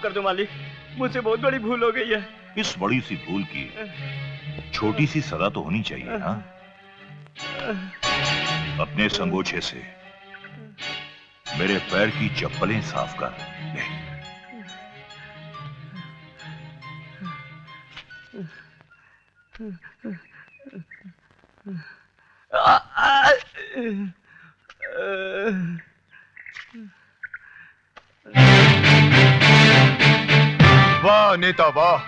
माफ कर दो मालिक, मुझसे बहुत बड़ी भूल हो गई है। इस बड़ी सी भूल की छोटी सी सजा तो होनी चाहिए ना। अपने संगोछे से मेरे पैर की चप्पलें साफ कर ले। वाह नेता वाह,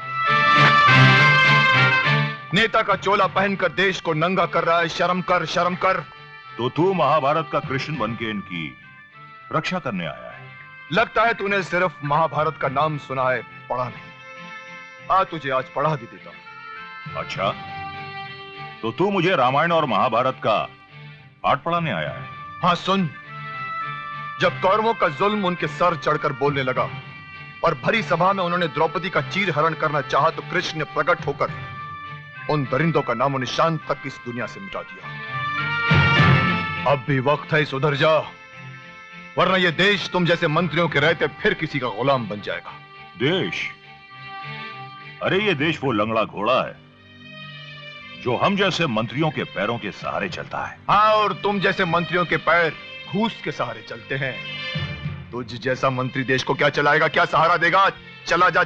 नेता का चोला पहनकर देश को नंगा कर रहा है। शर्म कर, शर्म कर। तो तू महाभारत का कृष्ण बनके इनकी रक्षा करने आया है। लगता है तूने सिर्फ महाभारत का नाम सुना है, पढ़ा नहीं। तुझे आज पढ़ा भी देता हूं। अच्छा, तो तू मुझे रामायण और महाभारत का पाठ पढ़ाने आया है? हाँ सुन, जब कौरवों का जुल्म उनके सर चढ़कर बोलने लगा और भरी सभा में उन्होंने द्रौपदी का चीर हरण करना चाहा, तो कृष्ण ने प्रकट होकर उन दरिंदों का नामो निशान तक इस दुनिया से मिटा दिया। अब भी वक्त है, सुधर जा, वरना यह देश तुम जैसे मंत्रियों के रहते फिर किसी का गुलाम बन जाएगा। देश? अरे ये देश वो लंगड़ा घोड़ा है जो हम जैसे मंत्रियों के पैरों के सहारे चलता है। हाँ, और तुम जैसे मंत्रियों के पैर घूस के सहारे चलते हैं। तुझ जैसा मंत्री देश को क्या चलाएगा, क्या सहारा देगा? चला जा,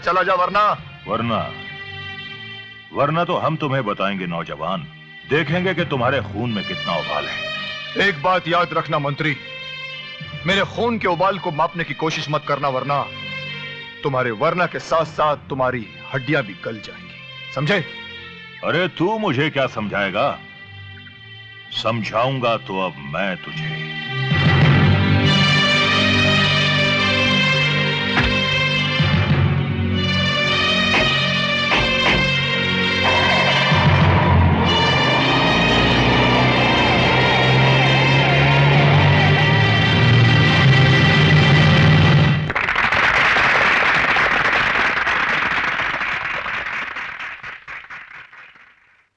वरना तो हम तुम्हें बताएंगे नौजवान, देखेंगे कि तुम्हारे खून में कितना उबाल है। एक बात याद रखना मंत्री, मेरे खून के उबाल को मापने की कोशिश मत करना, वरना तुम्हारे वरना के साथ साथ तुम्हारी हड्डियां भी गल जाएंगी, समझे? अरे तू मुझे क्या समझाएगा? समझाऊंगा तो अब मैं तुझे।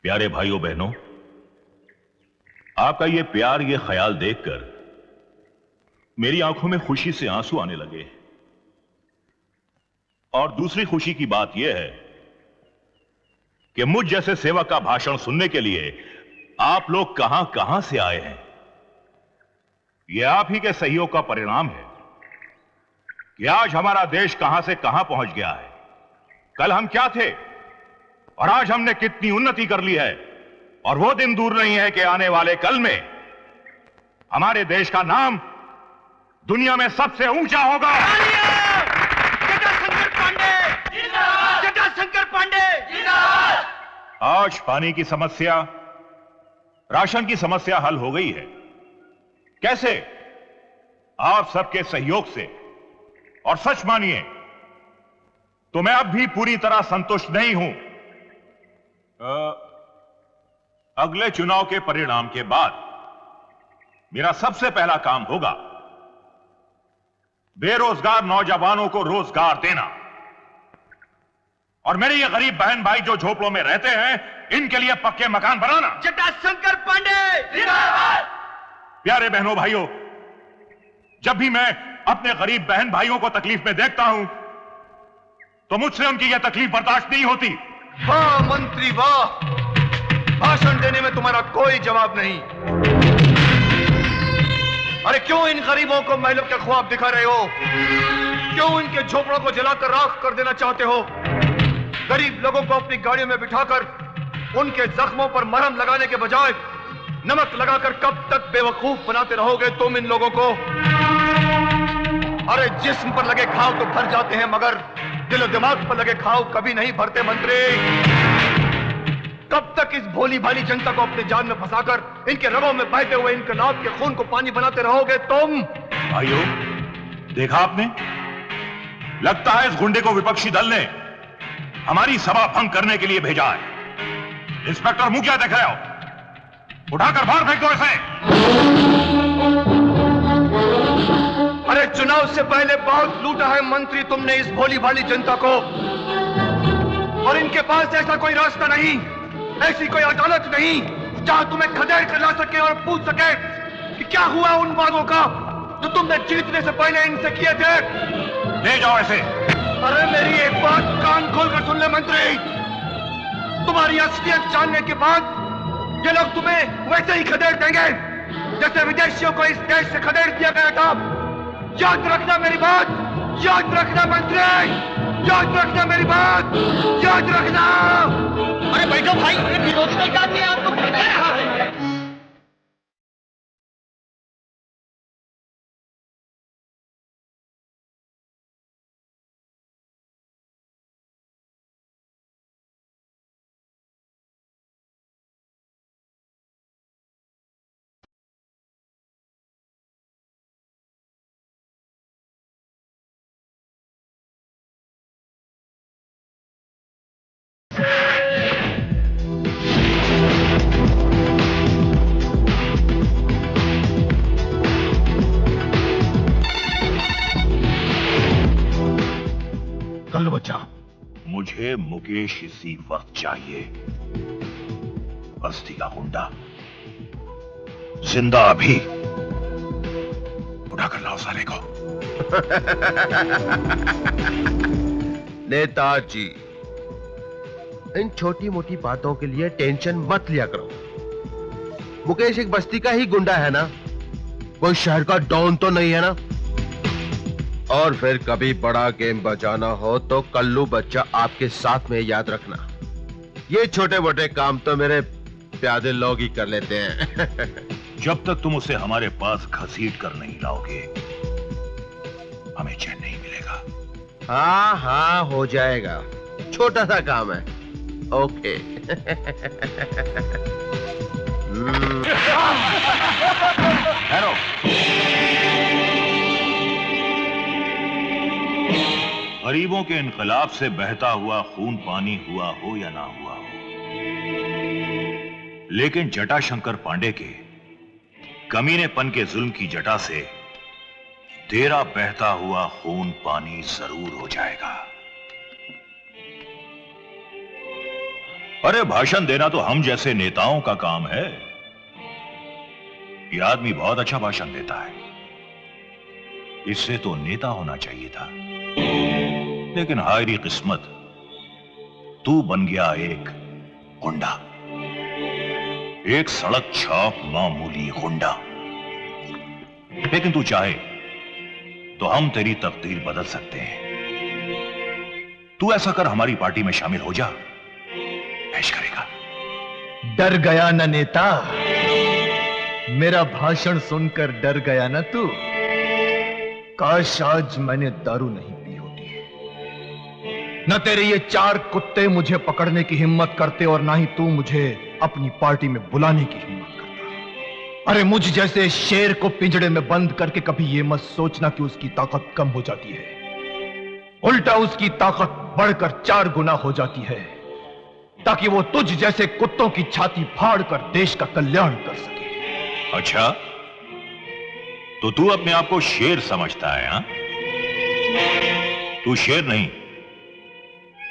प्यारे भाइयों बहनों, आपका ये प्यार, ये ख्याल देखकर मेरी आंखों में खुशी से आंसू आने लगे। और दूसरी खुशी की बात यह है कि मुझ जैसे सेवक का भाषण सुनने के लिए आप लोग कहां कहां से आए हैं। यह आप ही के सहयोग का परिणाम है कि आज हमारा देश कहां से कहां पहुंच गया है। कल हम क्या थे और आज हमने कितनी उन्नति कर ली है। और वो दिन दूर नहीं है कि आने वाले कल में हमारे देश का नाम दुनिया में सबसे ऊंचा होगा। जटाशंकर पांडे जिंदाबाद! जटाशंकर पांडे जिंदाबाद! आज पानी की समस्या, राशन की समस्या हल हो गई है। कैसे? आप सबके सहयोग से। और सच मानिए तो मैं अब भी पूरी तरह संतुष्ट नहीं हूं। अगले चुनाव के परिणाम के बाद मेरा सबसे पहला काम होगा बेरोजगार नौजवानों को रोजगार देना। और मेरे ये गरीब बहन भाई जो झोपड़ों में रहते हैं, इनके लिए पक्के मकान बनाना। जटाशंकर पांडे जिंदाबाद! प्यारे बहनों भाइयों, जब भी मैं अपने गरीब बहन भाइयों को तकलीफ में देखता हूं तो मुझसे उनकी यह तकलीफ बर्दाश्त नहीं होती। वाह मंत्री वाह, भाषण देने में तुम्हारा कोई जवाब नहीं। अरे क्यों इन गरीबों को महलों के ख्वाब दिखा रहे हो? क्यों इनके झोपड़ों को जलाकर राख कर देना चाहते हो? गरीब लोगों को अपनी गाड़ियों में बिठाकर उनके जख्मों पर मरहम लगाने के बजाय नमक लगाकर कब तक बेवकूफ बनाते रहोगे तुम इन लोगों को? अरे जिस्म पर लगे घाव तो भर जाते हैं, मगर दिल और दिमाग पर लगे घाव कभी नहीं भरते मंत्री। कब तक इस भोली भाली जनता को अपने जान में फंसाकर इनके रगों में बहते हुए इनके नाक के खून को पानी बनाते रहोगे तुम? भाइयों, देखा आपने, लगता है इस गुंडे को विपक्षी दल ने हमारी सभा भंग करने के लिए भेजा है। इंस्पेक्टर मुंह क्या देख रहे हो? उठाकर बाहर फेंक दो इसे। अरे चुनाव से पहले बहुत लूटा है मंत्री तुमने इस भोली भाली जनता को, और इनके पास ऐसा कोई रास्ता नहीं, ऐसी कोई अदालत नहीं जहां तुम्हें खदेड़ कर ला सके और पूछ सके कि क्या हुआ उन वादों का जो तुमने जीतने से पहले इनसे किए थे। ले जाओ ऐसे। अरे मेरी एक बात कान खोलकर सुन ले मंत्री, तुम्हारी असलियत जानने के बाद ये लोग तुम्हें वैसे ही खदेड़ देंगे जैसे विदेशियों को इस देश से खदेड़ दिया गया था। याद रखना मेरी बात, याद रखना मंत्री, याद रखना मेरी बात, याद रखना। अरे बैठो भाई, विरोधी दल का आदमी आपको पता है। कल्लू बच्चा, मुझे मुकेश इसी वक्त चाहिए। बस्ती का गुंडा जिंदा अभी उठा कर लाओ साले को। नेताजी, इन छोटी मोटी बातों के लिए टेंशन मत लिया करो। मुकेश एक बस्ती का ही गुंडा है ना, कोई शहर का डॉन तो नहीं है ना। और फिर कभी बड़ा गेम बजाना हो तो कल्लू बच्चा आपके साथ में, याद रखना। ये छोटे मोटे काम तो मेरे प्यादे लोग ही कर लेते हैं। जब तक तुम उसे हमारे पास घसीट कर नहीं लाओगे हमें चैन नहीं मिलेगा। हाँ हाँ, हो जाएगा, छोटा सा काम है। ओके। ठहरो। गरीबों के इनकलाब से बहता हुआ खून पानी हुआ हो या ना हुआ हो, लेकिन जटाशंकर पांडे के कमीनेपन के जुल्म की जटा से तेरा बहता हुआ खून पानी जरूर हो जाएगा। अरे भाषण देना तो हम जैसे नेताओं का काम है। यह आदमी बहुत अच्छा भाषण देता है, इससे तो नेता होना चाहिए था। लेकिन हायरी किस्मत, तू बन गया एक गुंडा, एक सड़क छाप मामूली गुंडा। लेकिन तू चाहे तो हम तेरी तकदीर बदल सकते हैं। तू ऐसा कर, हमारी पार्टी में शामिल हो जा। पेश करेगा। डर गया ना नेता, मेरा भाषण सुनकर डर गया ना तू। काश आज मैंने दारू नहीं पी होती, न तेरे ये चार कुत्ते मुझे पकड़ने की हिम्मत करते और ना ही तू मुझे अपनी पार्टी में बुलाने की हिम्मत करता। अरे मुझ जैसे शेर को पिंजड़े में बंद करके कभी ये मत सोचना कि उसकी ताकत कम हो जाती है। उल्टा उसकी ताकत बढ़कर 4 गुना हो जाती है, ताकि वो तुझ जैसे कुत्तों की छाती फाड़कर देश का कल्याण कर सके। अच्छा, तो तू अपने आप को शेर समझता है? हाँ, तू शेर नहीं,